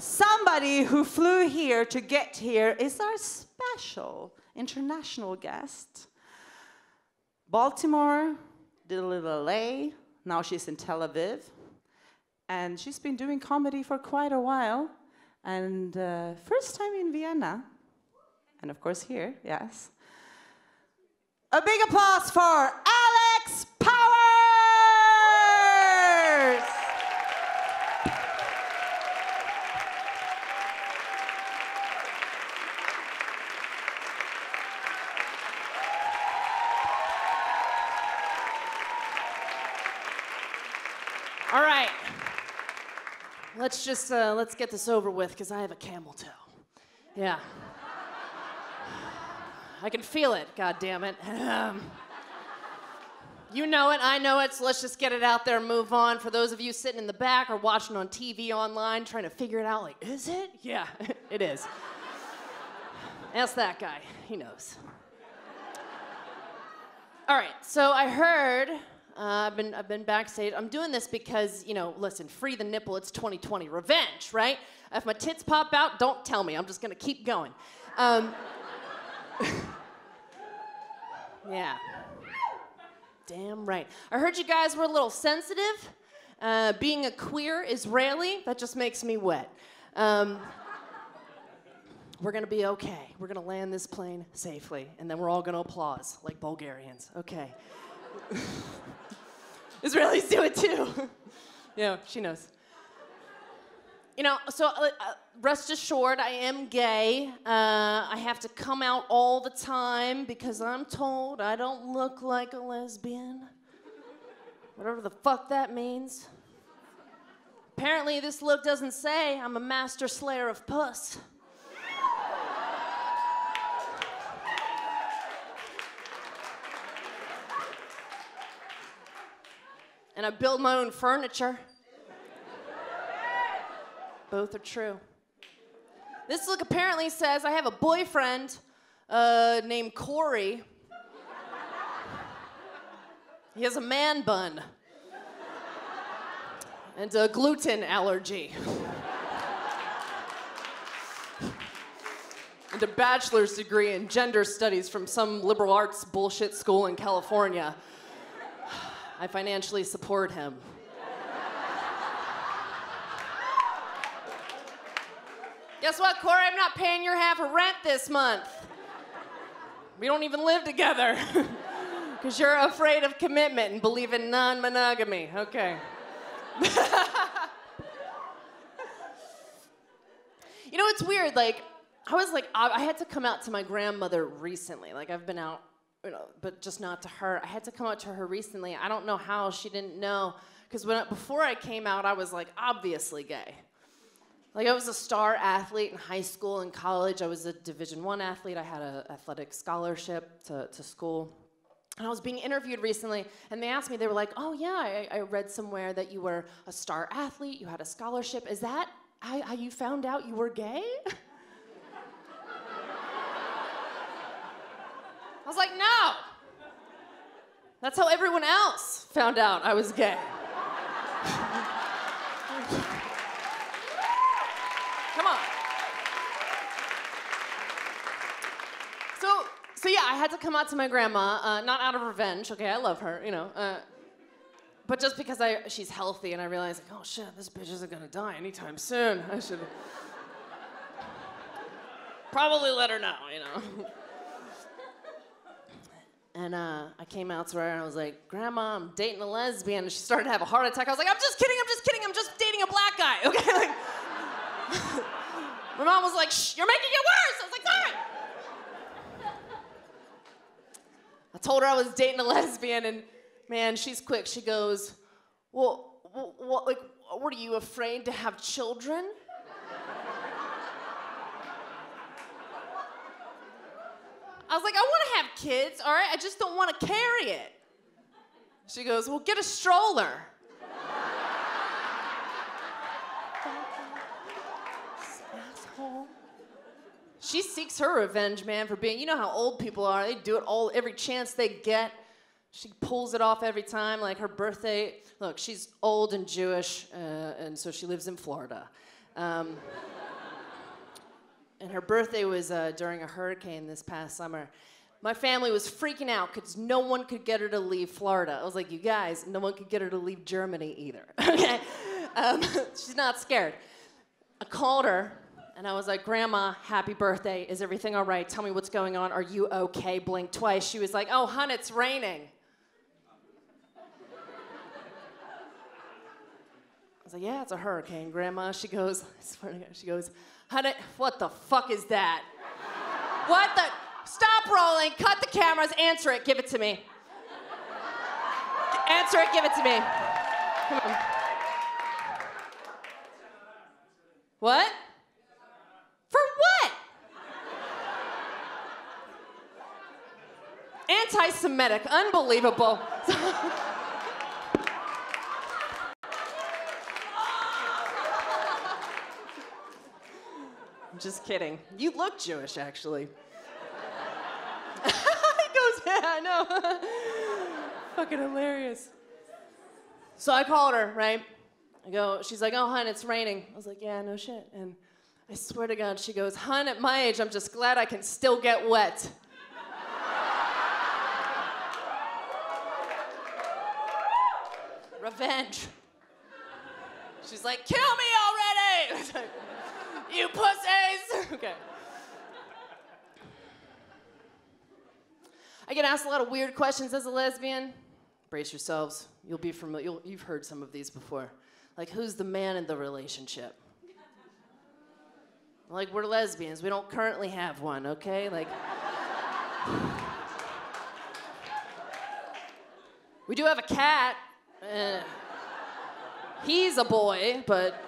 somebody who flew here to get here is our special international guest. Baltimore, did a little LA, now she's in Tel Aviv. And she's been doing comedy for quite a while. And first time in Vienna, and of course here, yes. A big applause for Alex Powers! All right. Let's get this over with, because I have a camel toe. Yeah. I can feel it, God damn it. You know it, I know it, so let's just get it out there and move on. For those of you sitting in the back or watching on TV online, trying to figure it out, like, is it? Yeah, it is. Ask that guy, he knows. All right, so I heard, I've been backstage. I'm doing this because, you know, listen, free the nipple, it's 2020, revenge, right? If my tits pop out, don't tell me, I'm just gonna keep going. Yeah. Damn right. I heard you guys were a little sensitive. Being a queer Israeli, that just makes me wet. We're gonna be okay. We're gonna land this plane safely, and then we're all gonna applause, like Bulgarians. Okay. Israelis do it too. Yeah, she knows. You know, so rest assured, I am gay. I have to come out all the time because I'm told I don't look like a lesbian. Whatever the fuck that means. Apparently, this look doesn't say I'm a master slayer of puss. And I build my own furniture. Both are true. This look apparently says I have a boyfriend named Corey. He has a man bun and a gluten allergy. And a bachelor's degree in gender studies from some liberal arts bullshit school in California. I financially support him. Guess what, Corey? I'm not paying your half of rent this month. We don't even live together. Because you're afraid of commitment and believe in non-monogamy. Okay. You know, it's weird, like, I had to come out to my grandmother recently. Like, I've been out, you know, but just not to her. I had to come out to her recently. I don't know how she didn't know. Because before I came out, I was, like, obviously gay. Like, I was a star athlete in high school and college. I was a Division I athlete. I had an athletic scholarship to school. And I was being interviewed recently, and they asked me, they were like, oh, yeah, I read somewhere that you were a star athlete, you had a scholarship. Is that how you found out you were gay? I was like, no. That's how everyone else found out I was gay. Come on. So yeah, I had to come out to my grandma, not out of revenge, okay, I love her, you know, but just because she's healthy and I realized, like, oh shit, this bitch isn't gonna die anytime soon. I should probably let her know, you know. And I came out to her and I was like, Grandma, I'm dating a lesbian. And she started to have a heart attack. I was like, I'm just kidding, I'm just dating a black guy, okay? Like, my mom was like, shh, you're making it worse. I was like, sorry. I told her I was dating a lesbian, and man, she's quick. She goes, well, like, what are you, afraid to have children? I was like, I want to have kids, all right? I just don't want to carry it. She goes, well, get a stroller. Asshole. She seeks her revenge, man, for being, you know how old people are. They do it every chance they get. She pulls it off every time, like her birthday. Look, she's old and Jewish, and so she lives in Florida. And her birthday was during a hurricane this past summer. My family was freaking out because no one could get her to leave Florida. I was like, you guys, no one could get her to leave Germany either, okay? She's not scared. I called her, and I was like, Grandma, happy birthday. Is everything all right? Tell me what's going on. Are you okay? Blink twice. She was like, oh, hun, it's raining. I was like, yeah, it's a hurricane, Grandma. She goes, I swear to God, she goes, honey, what the fuck is that? What the? Stop rolling, cut the cameras, answer it, give it to me. Answer it, give it to me. Come on. What? For what? Anti-Semitic, unbelievable. I'm just kidding. You look Jewish, actually. He goes, yeah, I know. Fucking hilarious. So I called her, right? She's like, oh, hun, it's raining. I was like, yeah, no shit. And I swear to God, she goes, hun, at my age, I'm just glad I can still get wet. Revenge. She's like, kill me already! I was like, you pussies! Okay. I get asked a lot of weird questions as a lesbian. Brace yourselves. You'll be familiar. You've heard some of these before. Like, who's the man in the relationship? Like, we're lesbians. We don't currently have one, okay? Like, we do have a cat. He's a boy, but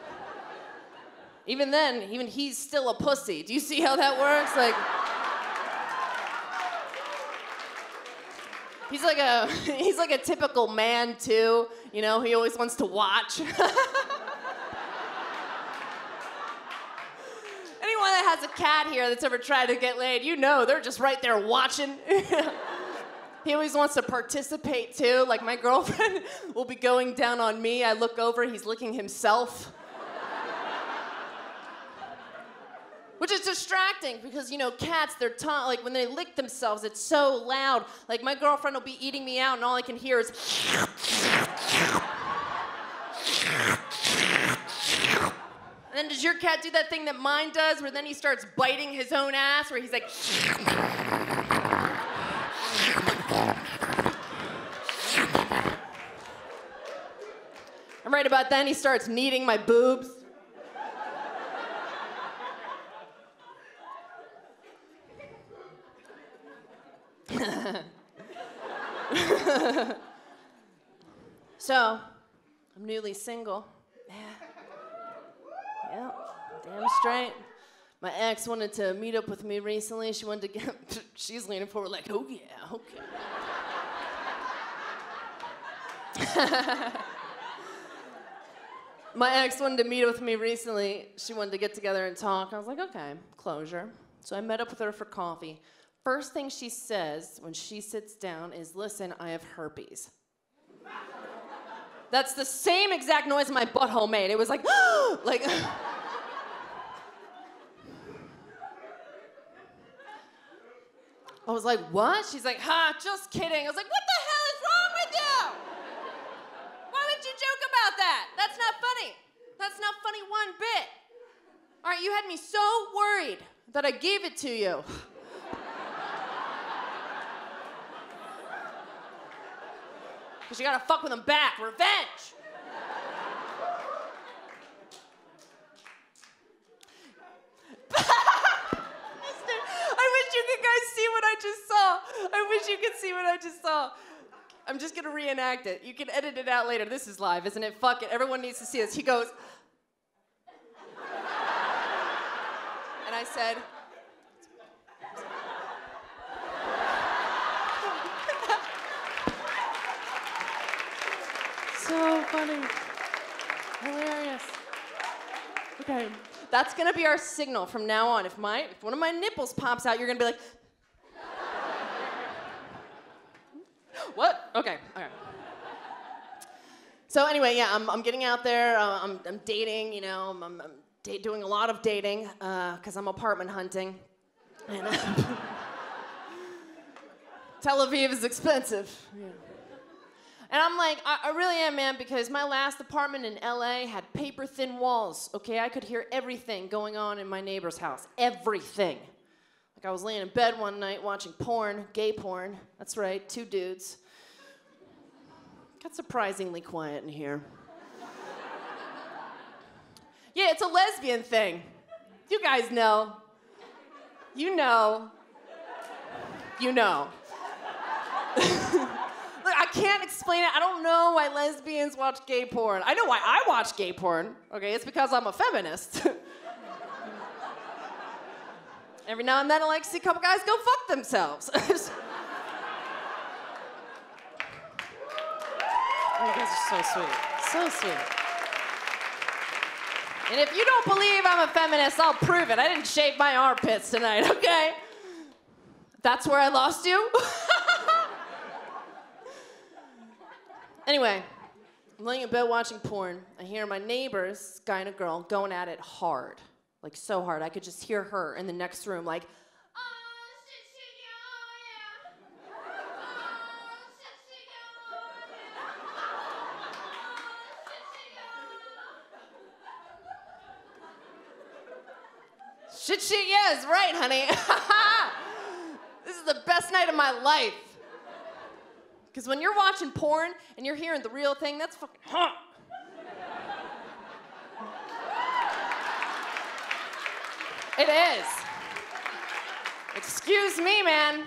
even then, even he's still a pussy. Do you see how that works? Like, he's like a typical man too. You know, he always wants to watch. Anyone that has a cat here that's ever tried to get laid, you know they're just right there watching. He always wants to participate too. Like, my girlfriend will be going down on me. I look over, he's licking himself. Which is distracting because, you know, cats, their tongue, like when they lick themselves, it's so loud. Like, my girlfriend will be eating me out and all I can hear is. And then does your cat do that thing that mine does where then he starts biting his own ass, where he's like. And right about then he starts kneading my boobs. So, I'm newly single. Yeah, damn straight. My ex wanted to meet up with me recently. She wanted to get, she's leaning forward like, oh yeah, okay. My ex wanted to meet up with me recently. She wanted to get together and talk. I was like, okay, closure. So I met up with her for coffee. First thing she says when she sits down is, listen, I have herpes. That's the same exact noise my butthole made. It was like, like. I was like, what? She's like, ha, just kidding. I was like, what the hell is wrong with you? Why would you joke about that? That's not funny. That's not funny one bit. All right, you had me so worried that I gave it to you. Because you gotta fuck with them back. Revenge. I wish you guys see what I just saw. I wish you could see what I just saw. I'm just gonna reenact it. You can edit it out later. This is live, isn't it? Fuck it. Everyone needs to see this. He goes. And I said. So funny. Hilarious. Okay. That's gonna be our signal from now on. If one of my nipples pops out, you're gonna be like, what? Okay. So anyway, yeah, I'm getting out there. I'm dating. You know, I'm doing a lot of dating, because I'm apartment hunting. And Tel Aviv is expensive. Yeah. And I'm like, I really am, man, because my last apartment in LA had paper-thin walls, okay? I could hear everything going on in my neighbor's house. Everything. Like I was laying in bed one night watching porn, gay porn. That's right, 2 dudes. Got surprisingly quiet in here. Yeah, it's a lesbian thing. You guys know. You know. You know. Look, I can't explain it. I don't know why lesbians watch gay porn. I know why I watch gay porn. Okay, it's because I'm a feminist. Every now and then I like to see a couple guys go fuck themselves. Oh, you guys are so sweet. So sweet. And if you don't believe I'm a feminist, I'll prove it. I didn't shave my armpits tonight, okay? That's where I lost you? Anyway, I'm laying in bed watching porn. I hear my neighbors, guy and a girl, going at it hard. Like, so hard. I could just hear her in the next room, like, shit, yeah, is right, honey. This is the best night of my life. Because when you're watching porn and you're hearing the real thing, that's fucking hot. It is. Excuse me, man.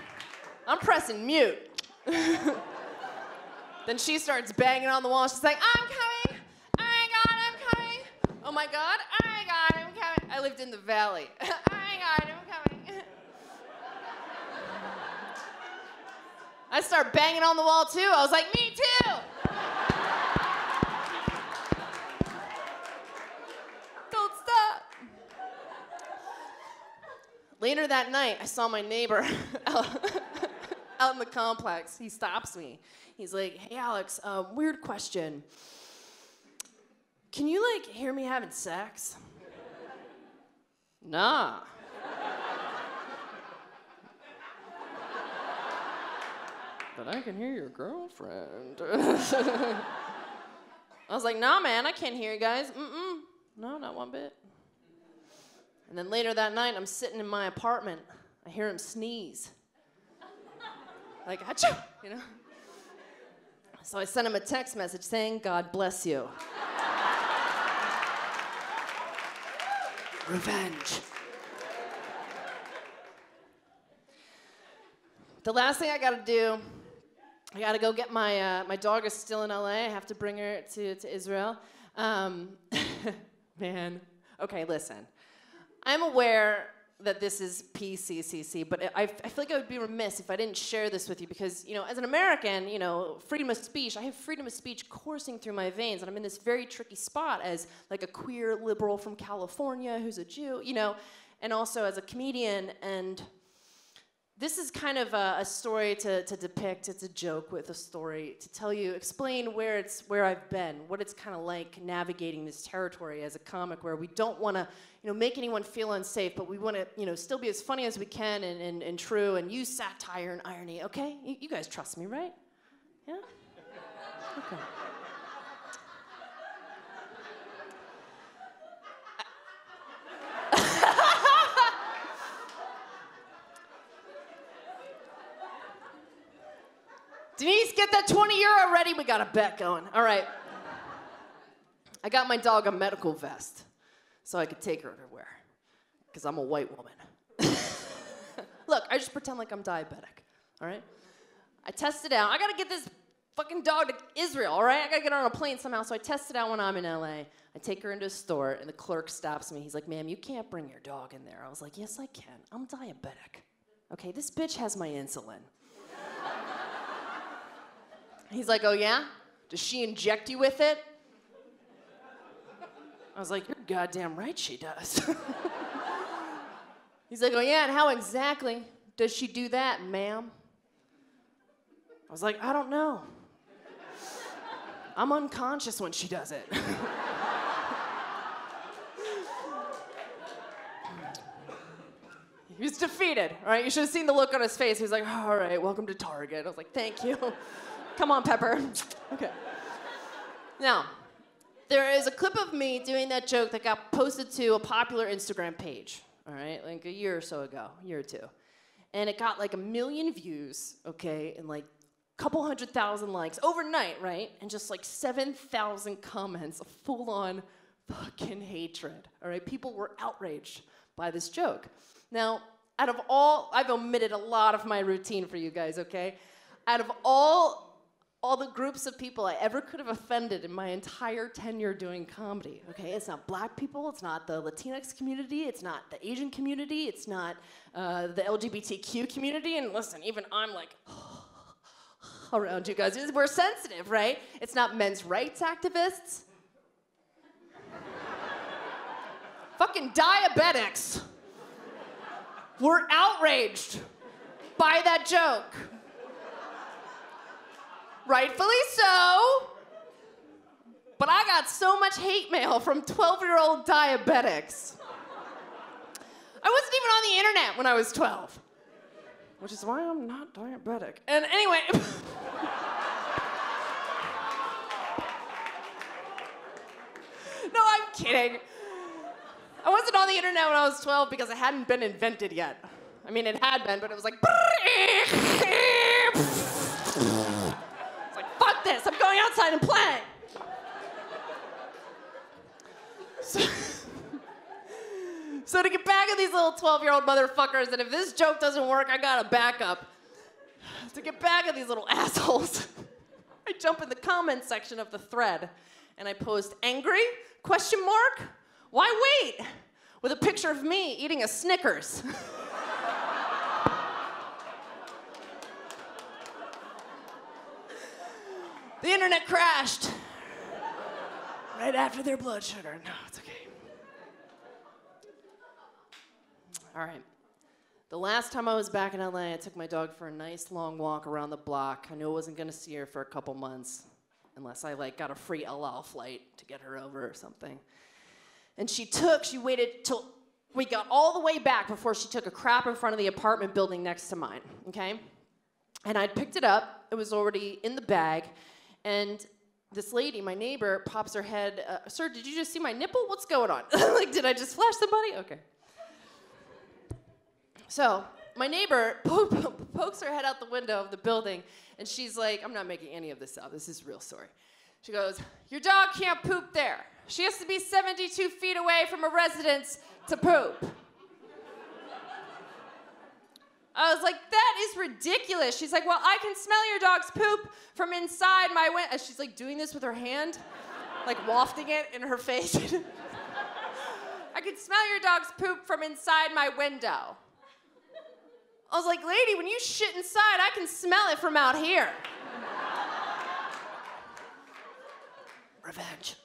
I'm pressing mute. Then she starts banging on the wall. She's like, I'm coming. Oh my God, I'm coming. Oh my God, oh my God, I'm coming. I lived in the valley. Oh my God, I'm coming. I start banging on the wall too. I was like, me too. Don't stop. Later that night, I saw my neighbor out in the complex. He stops me. He's like, hey, Alex, weird question. Can you, like, hear me having sex? Nah. But I can hear your girlfriend. I was like, nah, man, I can't hear you guys. Mm-mm. No, not one bit. And then later that night, I'm sitting in my apartment. I hear him sneeze. Like, achoo, you know? So I sent him a text message saying, God bless you. Revenge. The last thing I gotta do, I gotta go get my dog is still in LA. I have to bring her to Israel. Man, okay, listen. I'm aware that this is PCCC, but I feel like I would be remiss if I didn't share this with you because, you know, as an American, you know, freedom of speech, I have freedom of speech coursing through my veins, and I'm in this very tricky spot as, like, a queer liberal from California who's a Jew, you know, and also as a comedian, and this is kind of a story to depict. It's a joke with a story to tell you, explain where I've been, what it's kind of like navigating this territory as a comic, where we don't want to, you know, make anyone feel unsafe, but we want to, you know, still be as funny as we can and true and use satire and irony. Okay, you guys trust me, right? Yeah. Okay. Denice, get that 20 euro ready. We got a bet going. All right. I got my dog a medical vest so I could take her everywhere because I'm a white woman. Look, I just pretend like I'm diabetic, all right? I test it out. I got to get this fucking dog to Israel, all right? I got to get her on a plane somehow, so I test it out when I'm in LA. I take her into a store, and the clerk stops me. He's like, ma'am, you can't bring your dog in there. I was like, yes, I can. I'm diabetic. Okay, this bitch has my insulin. He's like, oh yeah? Does she inject you with it? I was like, you're goddamn right she does. He's like, oh yeah, and how exactly does she do that, ma'am? I was like, I don't know. I'm unconscious when she does it. He was defeated, all right? You should have seen the look on his face. He was like, all right, welcome to Target. I was like, thank you. Come on, Pepper. Okay. Now, there is a clip of me doing that joke that got posted to a popular Instagram page, all right? Like a year or so ago, a year or two. And it got like 1 million views, okay? And like a couple 100,000 likes overnight, right? And just like 7,000 comments of full-on fucking hatred, all right? People were outraged by this joke. Now, out of all, I've omitted a lot of my routine for you guys, okay? Out of all the groups of people I ever could have offended in my entire tenure doing comedy, okay? It's not black people, it's not the Latinx community, it's not the Asian community, it's not the LGBTQ community, and listen, even I'm like, around you guys. We're sensitive, right? It's not men's rights activists. Fucking diabetics were outraged by that joke. Rightfully so. But I got so much hate mail from 12-year-old diabetics. I wasn't even on the internet when I was 12. Which is why I'm not diabetic. And anyway. No, I'm kidding. I wasn't on the internet when I was 12 because it hadn't been invented yet. I mean, it had been, but it was like. It's like, fuck this, I'm going outside and playing. So to get back at these little 12-year-old motherfuckers, and if this joke doesn't work, I got a backup. To get back at these little assholes, I jump in the comments section of the thread, and I post, angry? Question mark? Why wait? With a picture of me eating a Snickers. The internet crashed. Right after their blood sugar. No, it's okay. All right. The last time I was back in LA, I took my dog for a nice long walk around the block. I knew I wasn't gonna see her for a couple months, unless I like got a free El Al flight to get her over or something. And she waited till we got all the way back before she took a crap in front of the apartment building next to mine, okay? And I'd picked it up, it was already in the bag, and this lady, my neighbor, pops her head, sir, did you just see my nipple? What's going on? Like, did I just flash somebody? Okay. So, my neighbor pokes her head out the window of the building, and she's like, I'm not making any of this up, this is a real story. She goes, your dog can't poop there. She has to be 72 feet away from a residence to poop. I was like, that is ridiculous. She's like, well, I can smell your dog's poop from inside my window. And she's like doing this with her hand, like wafting it in her face. I can smell your dog's poop from inside my window. I was like, lady, when you shit inside, I can smell it from out here. Revenge.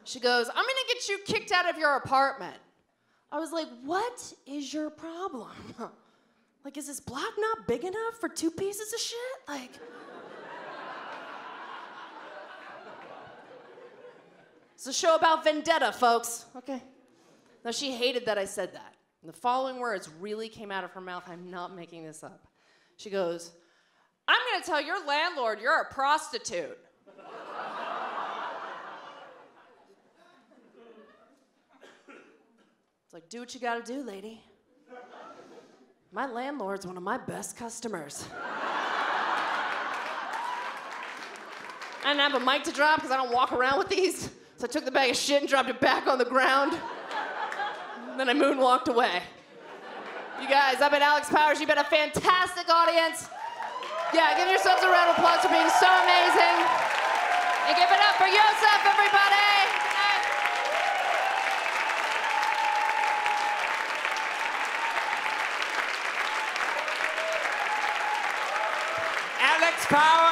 She goes, I'm gonna get you kicked out of your apartment. I was like, what is your problem? Like, is this block not big enough for 2 pieces of shit? Like. It's a show about vendetta, folks. Okay. Now, she hated that I said that. And the following words really came out of her mouth. I'm not making this up. She goes, I'm gonna tell your landlord you're a prostitute. It's like, do what you gotta do, lady. My landlord's one of my best customers. I didn't have a mic to drop because I don't walk around with these. So I took the bag of shit and dropped it back on the ground. And then I moonwalked away. You guys, I've been Alex Powers. You've been a fantastic audience. Yeah, give yourselves a round of applause for being so amazing. And give it up for Josef, everybody. Alex Powers.